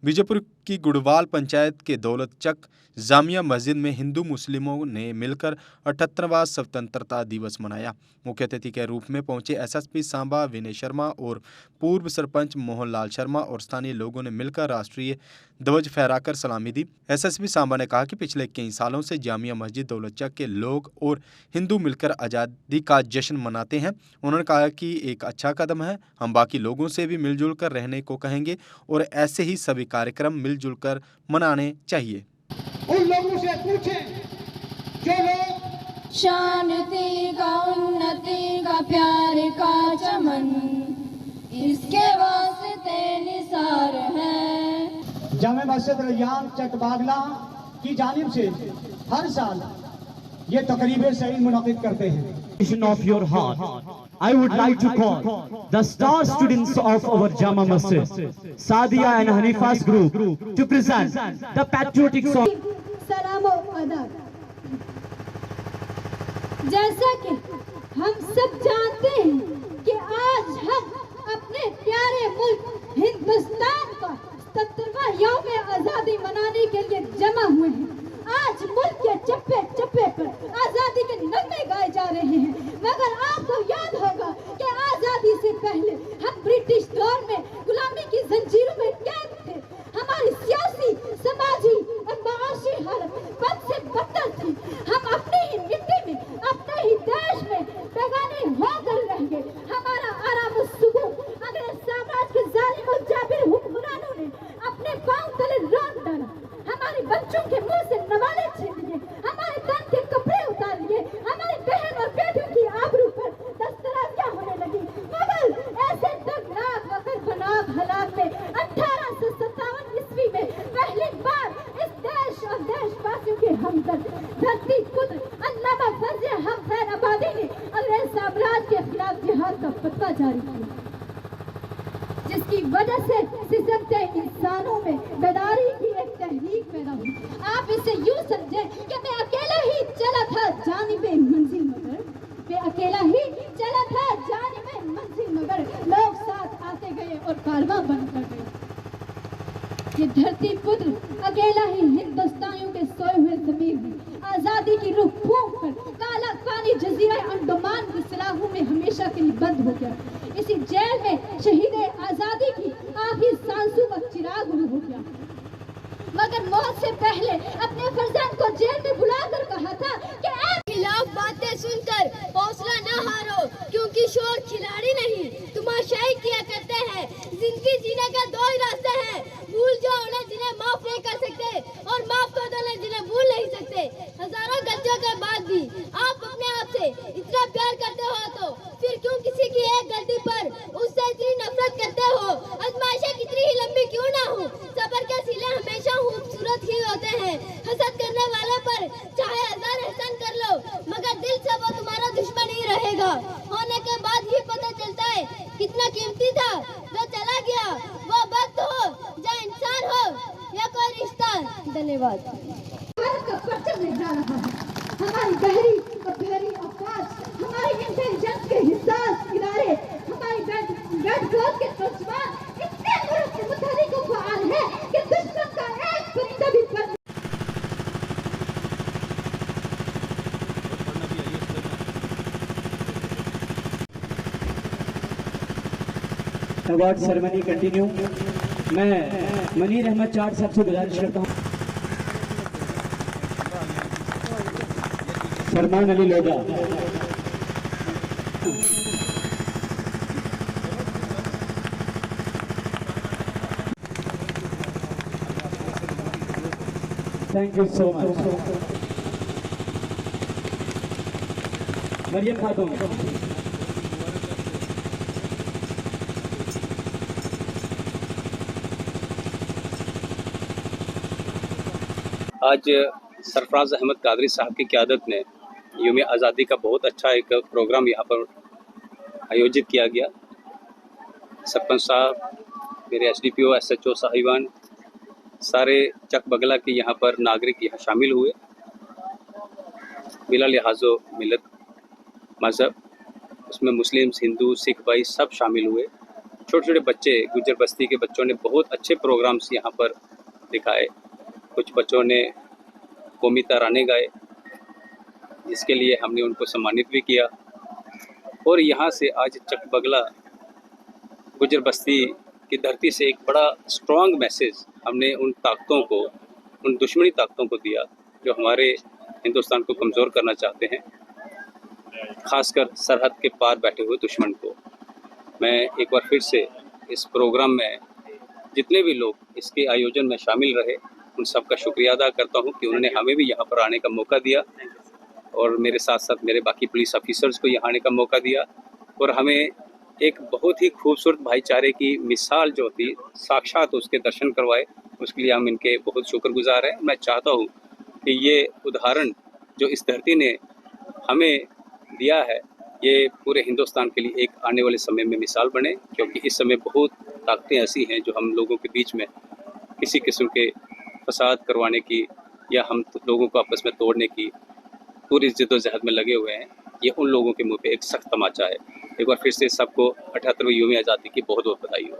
बीजापुर की गुड़वाल पंचायत के दौलतचक जामिया मस्जिद में हिंदू मुस्लिमों ने मिलकर 78वां स्वतंत्रता दिवस मनाया। मुख्य अतिथि के रूप में पहुंचे एसएसपी सांबा विनय शर्मा और पूर्व सरपंच मोहनलाल शर्मा और स्थानीय लोगों ने मिलकर राष्ट्रीय ध्वज फहराकर सलामी दी। एसएसपी सांबा ने कहा कि पिछले कई सालों से जामिया मस्जिद दौलतचक के लोग और हिंदू मिलकर आज़ादी का जश्न मनाते हैं। उन्होंने कहा कि एक अच्छा कदम है, हम बाकी लोगों से भी मिलजुल कर रहने को कहेंगे और ऐसे ही सभी कार्यक्रम मिलजुल कर मनाने चाहिए। उन लोगों से पूछें जो लोग शांति का उन्नति का प्यार का चमन इसके वास्ते निसार है। जामे मस्जिद रैयान चक बागला की जानिब से हर साल ये तकरीबें सही मुनाकिद करते हैं। Of your heart, I would like to call the star students of our Jama Masjid, Sadia and Hanifa's group, to present the patriotic song. सलामो अदब। जैसा कि हम सब जानते हैं कि आज हम अपने प्यारे मुल्क हिंदुस्तान का 77वां यौम आज़ादी मनाने के लिए जमा हुए हैं। आज मुल्क के चप्पे चप्पे पर आज़ादी के नगमे गाए जा रहे हैं, मगर आपको याद होगा कि आज़ादी से पहले हम ब्रिटिश दौर में गुलामी की जंजीरों में कैद थे। हमारी सियासी, समाजी और माशी हालत बद से बदतर थी। हम अपनी ही मिट्टी में, अपने ही देश में बेगाने होकर रह गए। हमारा आराम और सुकून अंग्रेज साम्राज्य के जालिम और जाबिर हुक्मरानों ने अपने पांव तले रौंद डाला। हमारे बच्चों के मुंह से नवाले छीन लिए, हमारे तन के कपड़े उतार लिए, हमारी बहन और बेटियों की आबरू पर दस्तराजियां होने लगी। मगर ऐसे दर्दनाक वक्त बनाब हालात में 1857 ईस्वी में पहली बार इस देश और देशवासियों के हमदर्द धरती पुत्र अल्लामा फजल हक खैर आबादी ने अंग्रेज साम्राज्य के खिलाफ जिहाद का फतवा जारी किया, जिसकी वजह से सिसकते इंसानों में बेदारी की एक तहरीक पैदा हुई। आप इसे यूं समझें कि मैं अकेला ही चला था जानिबे मंजिल मगर, मैं अकेला ही चला था जानिबे मंजिल मगर, लोग साथ आते गए और कारवां बनकर गए। ये धरती पुत्र अकेला ही हिंदुस्तानियों के सोए हुए ज़मीर में आज़ादी की रूह फूंक कर काला पानी जजीरा अंडमान की सलाखों में हमेशा के लिए बंद हो गया। इसी जेल में शहीद आज़ादी की आखिरी सांसों का चिराग हो गया। मगर मौत से पहले अपने फर्जंद को जेल में बुलाकर कहा था कि खिलाफ बातें सुनकर हौसला न हारो, क्योंकि शोर खिलाड़ी नहीं तमाशाई किया करते हैं। जिंदगी जीने का दो ही रास्ते हैं, भूल जाओ उन्हें जिन्हें माफ नहीं कर सकते और माफ कर दो उन्हें जिन्हें भूल नहीं सकते। हजारों गलतियों के बाद भी आप अपने आप से इतना प्यार करते हो तो फिर क्यों किसी की एक गलती पर उससे इतनी नफरत करते हो? आजमाइशें कितनी ही लंबी क्यों ना हो, सबर के सिले हमेशा खूबसूरत ही होते हैं। हसद करने वालों पर चाहे हजार एहसान कर लो, मगर दिल से वो तुम्हारा दुश्मन ही रहेगा। होने के बाद ही पता चलता है कितना कीमती था जो चला गया, वो वक्त हो या इंसान हो या कोई रिश्ता। धन्यवाद। हमारी गहरी और गहरी अफवाज, हमारी इंटेलिजेंस के हिसास इदारे, हमारी रेड क्रॉस के तर्जुमान इतने मुल्क के मुतालिक फ़आल है कि दुश्मन का एक परिंदा भी पर अवार्ड सेरेमनी कंटिन्यू। मैं मनीर अहमद चाट साहब से गुजारिश करता हूँ, Farman Ali Lodha. Thank you so much. Maryam Khatoon. आज सरफराज अहमद कादरी साहब की क़यादत में यौम आज़ादी का बहुत अच्छा एक प्रोग्राम यहाँ पर आयोजित किया गया। सरपंच साहब, मेरे SDPO, SHO साहिबान, सारे चक बगला के यहाँ पर नागरिक यहाँ शामिल हुए। बिला लिहाजो मिलत मज़हब, उसमें मुस्लिम, हिंदू, सिख भाई सब शामिल हुए। छोटे छोटे बच्चे, गुजर बस्ती के बच्चों ने बहुत अच्छे प्रोग्राम्स यहाँ पर दिखाए। कुछ बच्चों ने कौमी तराने गाए, जिसके लिए हमने उनको सम्मानित भी किया। और यहाँ से आज चकबगला गुजर बस्ती की धरती से एक बड़ा स्ट्रॉन्ग मैसेज हमने उन ताकतों को, उन दुश्मनी ताकतों को दिया जो हमारे हिंदुस्तान को कमज़ोर करना चाहते हैं, खासकर सरहद के पार बैठे हुए दुश्मन को। मैं एक बार फिर से इस प्रोग्राम में जितने भी लोग इसके आयोजन में शामिल रहे, उन सब का शुक्रिया अदा करता हूं कि उन्होंने हमें भी यहाँ पर आने का मौका दिया और मेरे साथ साथ मेरे बाकी पुलिस ऑफिसर्स को यहाँ आने का मौका दिया और हमें एक बहुत ही खूबसूरत भाईचारे की मिसाल जो थी साक्षात उसके दर्शन करवाए। उसके लिए हम इनके बहुत शुक्रगुजार हैं। मैं चाहता हूँ कि ये उदाहरण जो इस धरती ने हमें दिया है, ये पूरे हिंदुस्तान के लिए एक आने वाले समय में मिसाल बने, क्योंकि इस समय बहुत ताकतें ऐसी हैं जो हम लोगों के बीच में किसी किस्म के फसाद करवाने की या हम लोगों को आपस में तोड़ने की पूरी जद्दोजहद में लगे हुए हैं। ये उन लोगों के मुंह पे एक सख्त तमाचा है। एक बार फिर से सबको 78वें यौम आज़ादी की बहुत बहुत बधाई हो।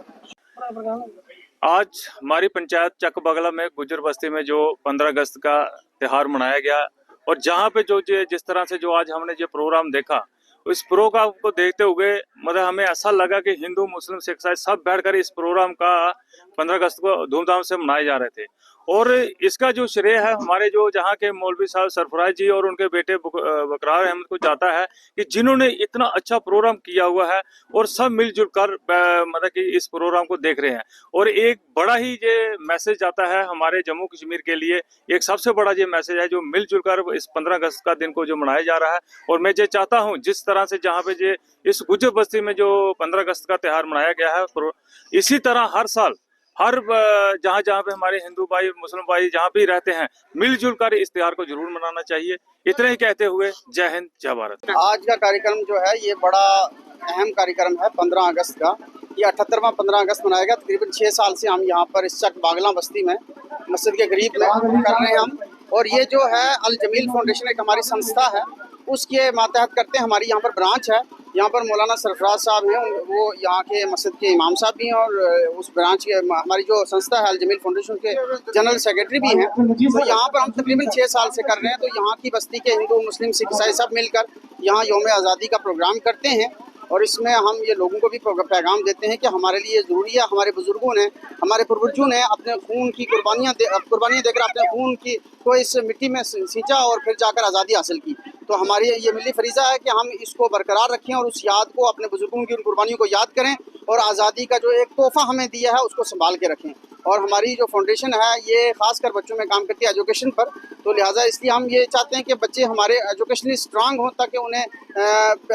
आज हमारी पंचायत चकबगला में गुजर बस्ती में जो 15 अगस्त का त्यौहार मनाया गया और जहाँ पे जो जिस तरह से जो आज हमने जो प्रोग्राम देखा, इस प्रोग्राम को देखते हुए मतलब हमें ऐसा लगा कि हिंदू मुस्लिम सिख ईसाई सब बैठकर इस प्रोग्राम का 15 अगस्त को धूमधाम से मनाए जा रहे थे। और इसका जो श्रेय है हमारे जो जहाँ के मौलवी साहब सरफराज जी और उनके बेटे बकरार अहमद को जाता है कि जिन्होंने इतना अच्छा प्रोग्राम किया हुआ है और सब मिलजुल कर मतलब कि इस प्रोग्राम को देख रहे हैं। और एक बड़ा ही ये मैसेज आता है हमारे जम्मू कश्मीर के लिए, एक सबसे बड़ा ये मैसेज है जो मिलजुल कर इस 15 अगस्त का दिन को जो मनाया जा रहा है। और मैं ये चाहता हूँ जिस तरह से जहाँ पे ये इस गुजर बस्ती में जो 15 अगस्त का त्यौहार मनाया गया है, इसी तरह हर साल हर जहाँ जहाँ पे हमारे हिंदू भाई मुस्लिम भाई जहाँ भी रहते हैं, मिलजुल कर इस त्योहार को जरूर मनाना चाहिए। इतना ही कहते हुए जय हिंद जय भारत। आज का कार्यक्रम जो है ये बड़ा अहम कार्यक्रम है 15 अगस्त का। ये 78वां 15 अगस्त मनाया गया। तकरीबन 6 साल से हम यहाँ पर इस चकबगला बस्ती में मस्जिद के करीब में कर रहे हैं हम। और ये जो है अल जमील फाउंडेशन एक हमारी संस्था है, उसके मातहत करते हैं। हमारी यहाँ पर ब्रांच है, यहाँ पर मौलाना सरफराज साहब हैं, वो यहाँ के मस्जिद के इमाम साहब भी हैं और उस ब्रांच के हमारी जो संस्था है अल जमील फाउंडेशन के जनरल सेक्रेटरी भी हैं। तो यहाँ पर हम तकरीबन 6 साल से कर रहे हैं। तो यहाँ की बस्ती के हिंदू मुस्लिम सिख ईसाई सब मिलकर यहाँ यौम आज़ादी का प्रोग्राम करते हैं और इसमें हम ये लोगों को भी पैगाम देते हैं कि हमारे लिए ज़रूरी है, हमारे बुजुर्गों ने, हमारे पूर्वजों ने अपने खून की कुर्बानियाँ देकर अपने खून की को इस मिट्टी में सींचा और फिर जाकर आज़ादी हासिल की। तो हमारी ये मिली फरीज़ा है कि हम इसको बरकरार रखें और उस याद को, अपने बुजुर्गों की उन कुर्बानियों को याद करें और आज़ादी का जो एक तोहफ़ा हमें दिया है उसको संभाल के रखें। और हमारी जो फाउंडेशन है ये ख़ासकर बच्चों में काम करती है एजुकेशन पर, तो लिहाजा इसलिए हम ये चाहते हैं कि बच्चे हमारे एजुकेशनली स्ट्रांग हों ताकि उन्हें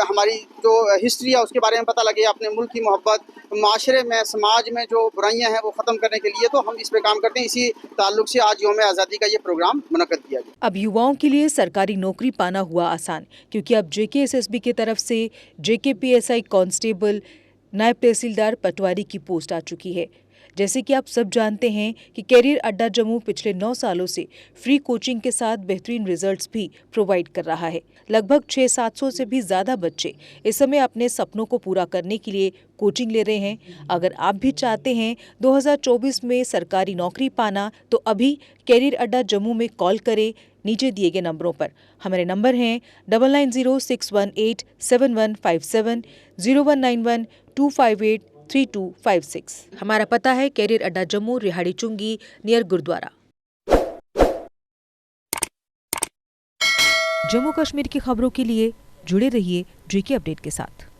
हमारी जो हिस्ट्री है उसके बारे में पता लगे, अपने मुल्क की मोहब्बत, माशरे में समाज में जो बुराइयां हैं वो ख़त्म करने के लिए। तो हम इस पे काम करते हैं। इसी ताल्लुक से आज यौम आज़ादी का ये प्रोग्राम मुनक़्क़द किया गया। अब युवाओं के लिए सरकारी नौकरी पाना हुआ आसान, क्योंकि अब JKSSB की तरफ से JKPSI कांस्टेबल, नायब तहसीलदार पटवारी की पोस्ट आ चुकी है। जैसे कि आप सब जानते हैं कि कैरियर अड्डा जम्मू पिछले 9 सालों से फ्री कोचिंग के साथ बेहतरीन रिजल्ट्स भी प्रोवाइड कर रहा है। लगभग 600-700 से भी ज़्यादा बच्चे इस समय अपने सपनों को पूरा करने के लिए कोचिंग ले रहे हैं। अगर आप भी चाहते हैं 2024 में सरकारी नौकरी पाना तो अभी कैरियर अड्डा जम्मू में कॉल करें नीचे दिए गए नंबरों पर। हमारे नंबर हैं 9906187157, 0191258325 हमारा पता है कैरियर अड्डा जम्मू, रिहाड़ी चुंगी नियर गुरुद्वारा। जम्मू कश्मीर की खबरों के लिए जुड़े रहिए JK अपडेट के साथ।